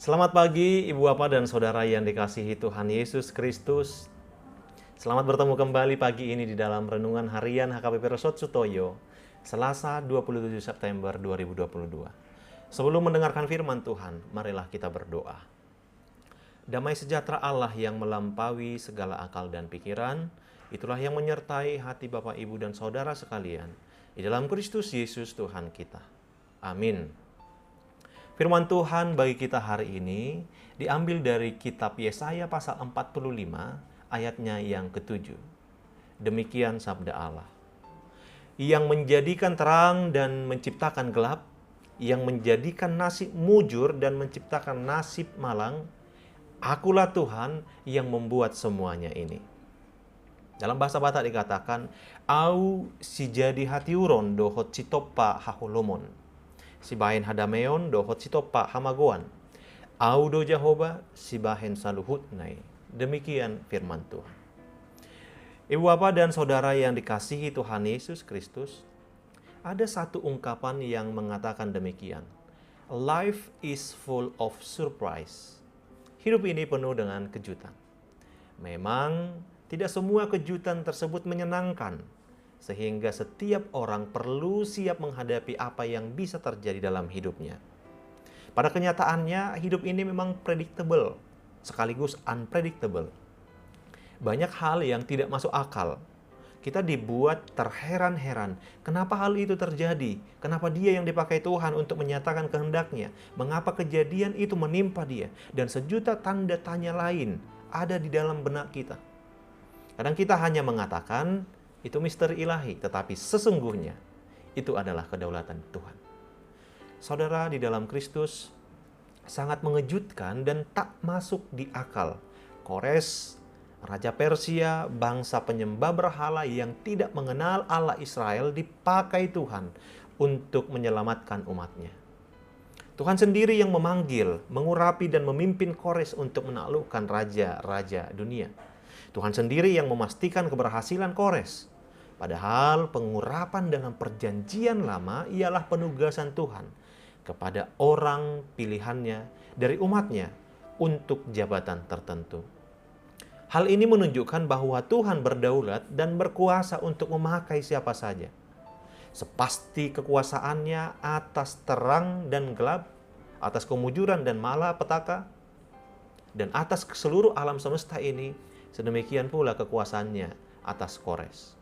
Selamat pagi Ibu Bapak dan Saudara yang dikasihi Tuhan Yesus Kristus. Selamat bertemu kembali pagi ini di dalam Renungan Harian HKBP Resort Sutoyo, Selasa 27 September 2022. Sebelum mendengarkan firman Tuhan, marilah kita berdoa. Damai sejahtera Allah yang melampaui segala akal dan pikiran, itulah yang menyertai hati Bapak, Ibu, dan Saudara sekalian, di dalam Kristus Yesus Tuhan kita. Amin. Firman Tuhan bagi kita hari ini diambil dari kitab Yesaya pasal 45 ayatnya yang ke-7. Demikian sabda Allah. Yang menjadikan terang dan menciptakan gelap, yang menjadikan nasib mujur dan menciptakan nasib malang, akulah Tuhan yang membuat semuanya ini. Dalam bahasa Batak dikatakan, Au si jadi hatiuron dohot sitopa haholomon. Si bahen hadameon dohot sitopa hamagoan. Audo Jehovah si bahen saluhut nai. Demikian firman Tuhan. Ibu Bapak dan Saudara yang dikasihi Tuhan Yesus Kristus, ada satu ungkapan yang mengatakan demikian. Life is full of surprise. Hidup ini penuh dengan kejutan. Memang tidak semua kejutan tersebut menyenangkan, sehingga setiap orang perlu siap menghadapi apa yang bisa terjadi dalam hidupnya. Pada kenyataannya, hidup ini memang predictable, sekaligus unpredictable. Banyak hal yang tidak masuk akal. Kita dibuat terheran-heran, kenapa hal itu terjadi? Kenapa dia yang dipakai Tuhan untuk menyatakan kehendaknya? Mengapa kejadian itu menimpa dia? Dan sejuta tanda tanya lain ada di dalam benak kita. Kadang kita hanya mengatakan, itu misteri ilahi, tetapi sesungguhnya itu adalah kedaulatan Tuhan. Saudara, di dalam Kristus sangat mengejutkan dan tak masuk di akal. Kores, Raja Persia, bangsa penyembah berhala yang tidak mengenal Allah Israel, dipakai Tuhan untuk menyelamatkan umatnya. Tuhan sendiri yang memanggil, mengurapi dan memimpin Kores untuk menaklukkan raja-raja dunia. Tuhan sendiri yang memastikan keberhasilan Kores. Padahal pengurapan dalam perjanjian lama ialah penugasan Tuhan kepada orang pilihannya dari umatnya untuk jabatan tertentu. Hal ini menunjukkan bahwa Tuhan berdaulat dan berkuasa untuk memakai siapa saja. Sepasti kekuasaannya atas terang dan gelap, atas kemujuran dan malapetaka, dan atas seluruh alam semesta ini. Sedemikian pula kekuasaannya atas Kores.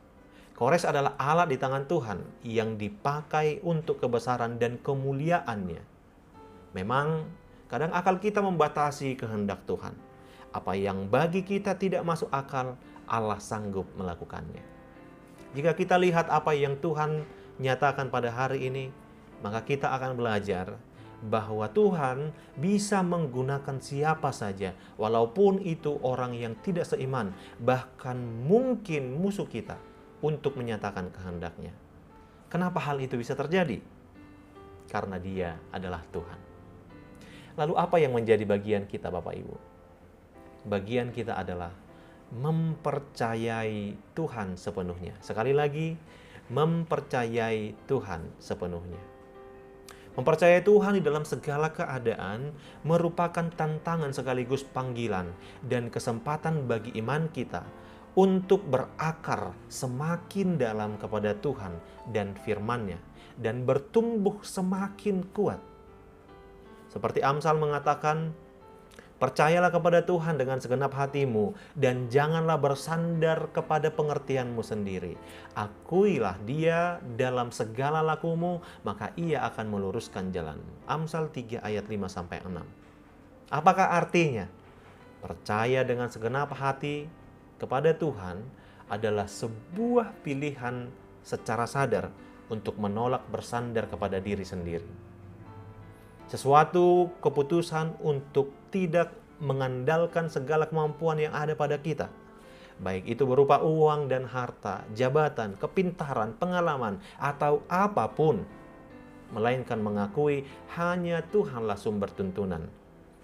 Kores adalah alat di tangan Tuhan yang dipakai untuk kebesaran dan kemuliaannya. Memang kadang akal kita membatasi kehendak Tuhan. Apa yang bagi kita tidak masuk akal, Allah sanggup melakukannya. Jika kita lihat apa yang Tuhan nyatakan pada hari ini, maka kita akan belajar bahwa Tuhan bisa menggunakan siapa saja, walaupun itu orang yang tidak seiman, bahkan mungkin musuh kita, untuk menyatakan kehendaknya. Kenapa hal itu bisa terjadi? Karena Dia adalah Tuhan. Lalu apa yang menjadi bagian kita, Bapak Ibu? Bagian kita adalah mempercayai Tuhan sepenuhnya. Sekali lagi, mempercayai Tuhan sepenuhnya. Mempercayai Tuhan di dalam segala keadaan merupakan tantangan sekaligus panggilan dan kesempatan bagi iman kita untuk berakar semakin dalam kepada Tuhan dan firman-Nya dan bertumbuh semakin kuat. Seperti Amsal mengatakan, percayalah kepada Tuhan dengan segenap hatimu dan janganlah bersandar kepada pengertianmu sendiri. Akuilah Dia dalam segala lakumu, maka Ia akan meluruskan jalanmu. Amsal 3 ayat 5-6. Apakah artinya? Percaya dengan segenap hati kepada Tuhan adalah sebuah pilihan secara sadar untuk menolak bersandar kepada diri sendiri. Sesuatu keputusan untuk tidak mengandalkan segala kemampuan yang ada pada kita. Baik itu berupa uang dan harta, jabatan, kepintaran, pengalaman, atau apapun. Melainkan mengakui hanya Tuhanlah sumber tuntunan,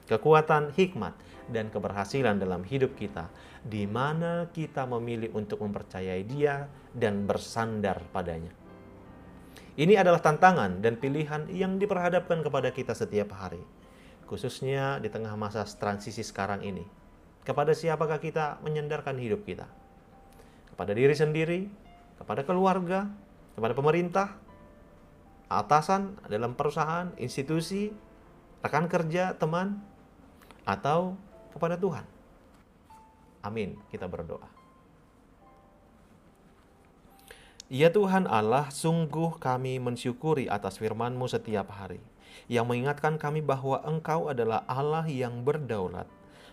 kekuatan, hikmat, dan keberhasilan dalam hidup kita, di mana kita memilih untuk mempercayai Dia dan bersandar padanya. Ini adalah tantangan dan pilihan yang diperhadapkan kepada kita setiap hari. khususnya di tengah masa transisi sekarang ini. Kepada siapakah kita menyandarkan hidup kita? Kepada diri sendiri, kepada keluarga, kepada pemerintah, atasan dalam perusahaan, institusi, rekan kerja, teman, atau kepada Tuhan? Amin, kita berdoa. Ya Tuhan Allah, sungguh kami mensyukuri atas firman-Mu setiap hari, yang mengingatkan kami bahwa Engkau adalah Allah yang berdaulat.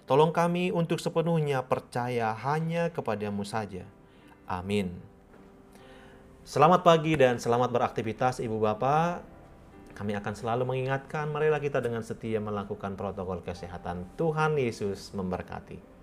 Tolong kami untuk sepenuhnya percaya hanya kepada-Mu saja. Amin. Selamat pagi dan selamat beraktivitas Ibu Bapak. Kami akan selalu mengingatkan, marilah kita dengan setia melakukan protokol kesehatan. Tuhan Yesus memberkati.